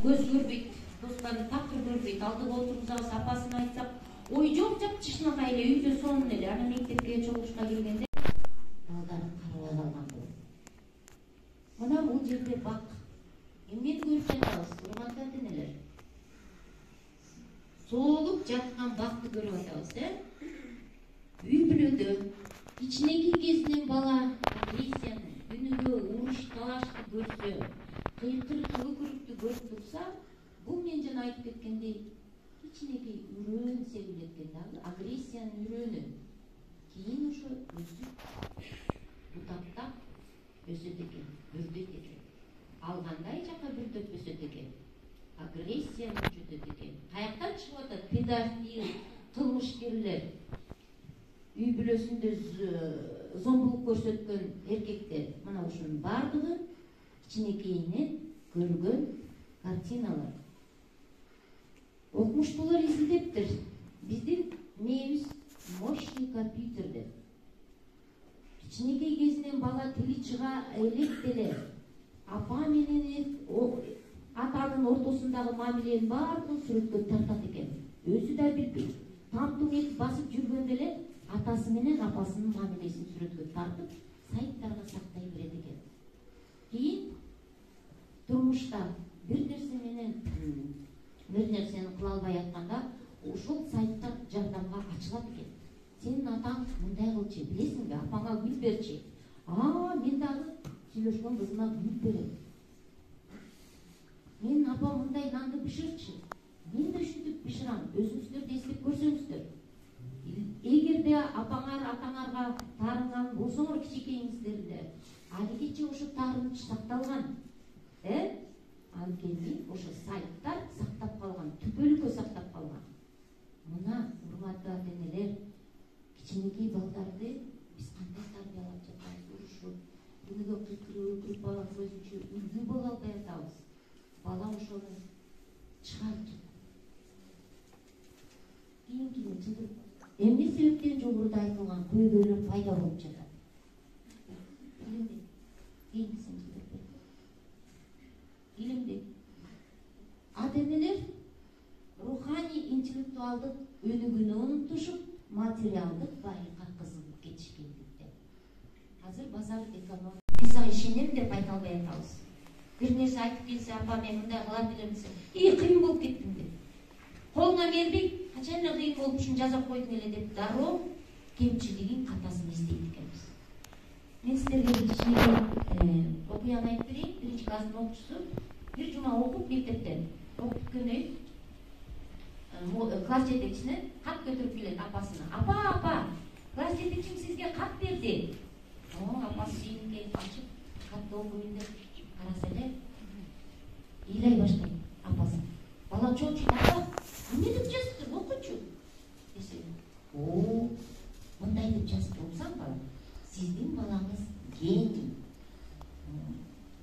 көз көрбөйт, достарын такыр көрбөйт, алдыга отургузабыз, апасын айтсак, ой жок жапчышына эле үйдө сонун эле. Ана мектепке чогулушка келгенде балдарын карап алган болот. Мына бул жерде бак. Эмне көрүп жатабыз, урматтуу ата-энелер? Соолуп жаткан бакты көрүп атабыз, Үй бүлөдө кичинекей кезинен бала агрессияны, күнүгө уруш талашты көрсө, кыйкыр күрүктү көрүп турса, бул мен жана айтып кеткендей кичинекей үрөөн себилет экен дагы, агрессиянын үрөөнү. Кийин ошо өсүп, бутактап өсөт экен, бүрдөйт экен. Алгандай жака бүрдөп өсөт экен. Агрессия өчөтөт экен. Каяктан чыгып атат? Педофил, кылмышкерлер. Үй бүлөсүндө зомбулук көрсөткөн эркектер. Мына ушунун бардыгы кичинекейинен көргөн картиналар. Окумуштуулар изилдептир. Биздин мээбиз мощный компьютер деп. Кичинекей кезинен бала тили чыга элек деле апа менен атанын ортосундагы мамиленин баардыгын сүрөткө тартат экен. Өзү да билбейт. Тамтың этип басып жүргөндө эле атасы менен апасынын мамилесин сүрөткө тартып, сайттарга сактай берет экен. Кийин турмушта бир нерсени кыла албай атканда, ушул сайттар жардамга ачылат экен. Сенин атаң мындай кылчу, билесиңби, апаңа гүл берчи. Мен дагы сүйлөшкөн кызыма гүл берем. Менин апам мындай нанды биширчи. Мен да ушинтип биширам. Өзүңүздөр да эстеп көрсөңүздөр. Эгерде апаңар, атаңарга таарынган болсоңор кичинекейиңиздерде, алигиче ошо таарыныч сакталган. Анткени ошо сайттар сактап калган, түпөлүккө сактап калган. Мына урматтуу ата-энелер, кичинекей балдарды биз кандай тарбиялап жатабыз, урушуп, күнүгө кыйкырып бала көзүнчө үлгү боло албай атабыз. Бала ошону чыгарып жатат. Кийин чыгып, эмне себептен жогоруда айтылган көйгөйлөр пайда болуп жатат? Илимди. Ата-энелер руханий, интеллектуалдык өнүгүүнү унутушуп, материалдык байыкка кызыгып кетишкендикте. Азыр базар экономикасы биз ишенем деп айта албай атабыз. Бир нерсе айтып келсе, апа мен мындай кылам делем десе, кыйын болуп кеттим деп. Колуңан келбей, качан эле кыйын болуп ушун жазап койдуң эле деп дароо кемчилигин, катасын эстейт экенбиз. Мен силерге кичинекей окуяны айтып берейин. Биринчи класстын окуучусу бир жума окуп мектептен окуп бүткөндөн класс жетекчисине кат көтөрүп келет апасына. Апа, класс жетекчим сизге кат берди. Апасы сүйүнүп келип ачып, катты окуйын деп караса эле ыйлай баштайт апасы. Бала чоочуйт, апа, эмне деп жазыптыр, окучу десе. Мындай деп жазып болсаң бала, сиздин балаңыз гений.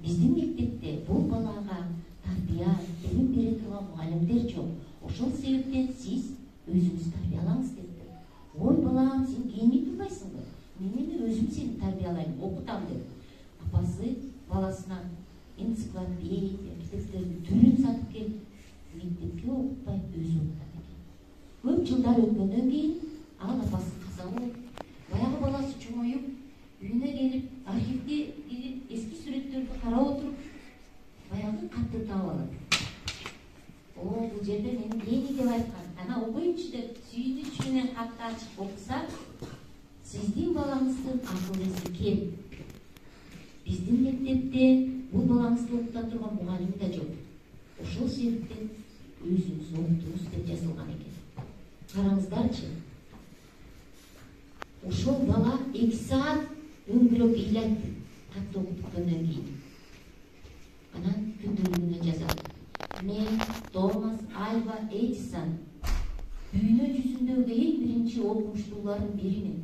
Биздин мектепте бул балага тарбия, билим бере турган мугалимдер жок. Ошол себептен сиз өзүңүз тарбиялаңыз депти. Ой балам, сен гений турбайсыңбы? Мен өзүм сени тарбиялайм, окутам деп. Апасы баласына энциклопедия, китептердин түрүн сатып келип, мектепке окутпай өзү окутат экен. Көп жылдар өткөндөн кийин ал апасы каза болуп, баягы баласы чоңоюп, үйүнө келип, архивге кирип, эски сүрөттөрдү карап отуруп, баягы катты таап алат. Бул жерде мени гений деп айткан. Ана окуйчу деп сүйүнүч менен катты ачып окуса, сиздин балаңыздын акыл эси кем. Биздин мектепте бул балаңызды окута турган мугалим да жок. Ошол себептен өзүңүз окутуңуз деп жазылган экен. Караңыздарчы. Ошол бала 2 саат өңгүрөп ыйлайт катты окуткөндөн кийин. Анан күндөлүгүнө жазат. Мен Томас Альва Эдисон дүйнө жүзүндөгү эң биринчи окумуштуулардын биримин.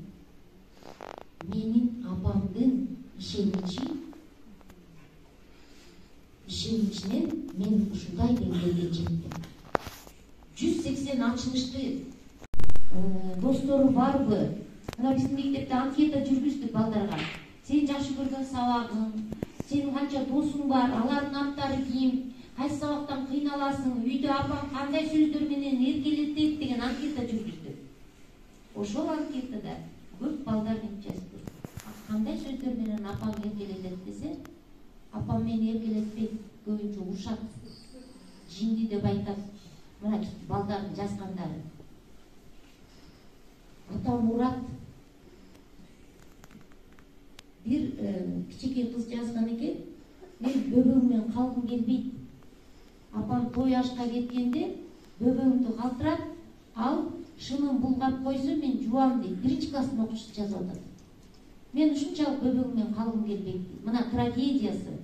Менин апамдын ишеничинен мен ушундай деңгээлге жеттим. 180 ачынычты достору барбы? Мына биздин мектепте анкета жүргүздүк балдарга. Сен жакшы көргөн сабагың, сенин канча досуң бар, алардын аттары ким? кайсы сабактан кыйналасың, үйдө апаң кандай сөздөр менен эркелетет деген анкета жүргүздүк. Ошол анкетада көп балдар деп жазды. Кандай сөздөр менен апаң эркелетет десе, апам мени эркелетпейт, көбүнчө урушат, жинди деп айтат. Мына балдардын жазгандары. Атам урат. Бир кичинекей кыз жазган экен. Мен бөбөгүмөн калгым келбейт. Апам той ашка кеткенде бөбөгүмдү калтырап, ал шынын булгап койсо мен жуам дейт. Биринчи класста окуп жазып атат. Мен ушунчалык бөбөгүмөн калгым келбейт. Мына трагедиясы.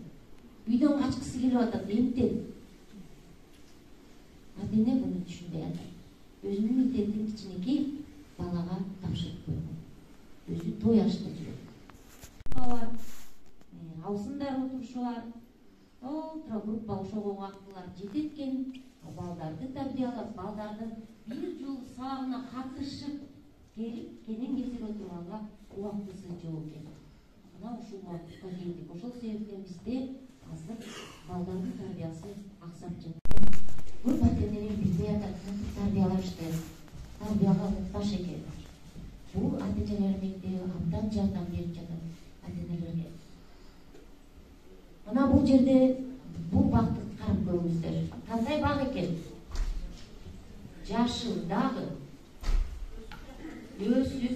Үйдөн качкысы келип атат, эмтен. Ата-эне буну түшүнбөй атат. Өзүнүн милдетин кичинекей балага тапшырып койгон. Өзү той ашта жүрөт. Бар, аусындар отурушулар, толтура группа ошого убактылар жетет экен, балдарды тарбиялап, балдарды бир жыл сабагына катышып келип, кенен кезек отурганга убактысы жок экен. Мына ушул убакытка келдик. Ошол себептен бизде азыр балдардын тарбиясы аксап жатат. Көп ата-энелер билбей атат, тарбиялашты, тарбияга муктаж экен. Бул ата-энелер мектеби абдан жардам берип жатат ата-энелерге. Мына бул жерде бул бакты карап көрүңүздөр. Кандай бак экен? Жашыл дагы өсүп,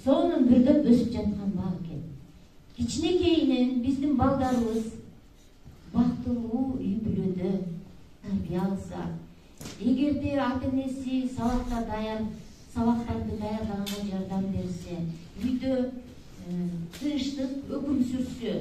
сонун бүрдөп өсүп жаткан бак экен. Кичинекейинен биздин балдарыбыз бактылуу үй бүлөдө тарбия алса, эгерде ата-энеси сабактарды даярдаганга жардам берсе, үйдө тынчтык өкүм сүрсө,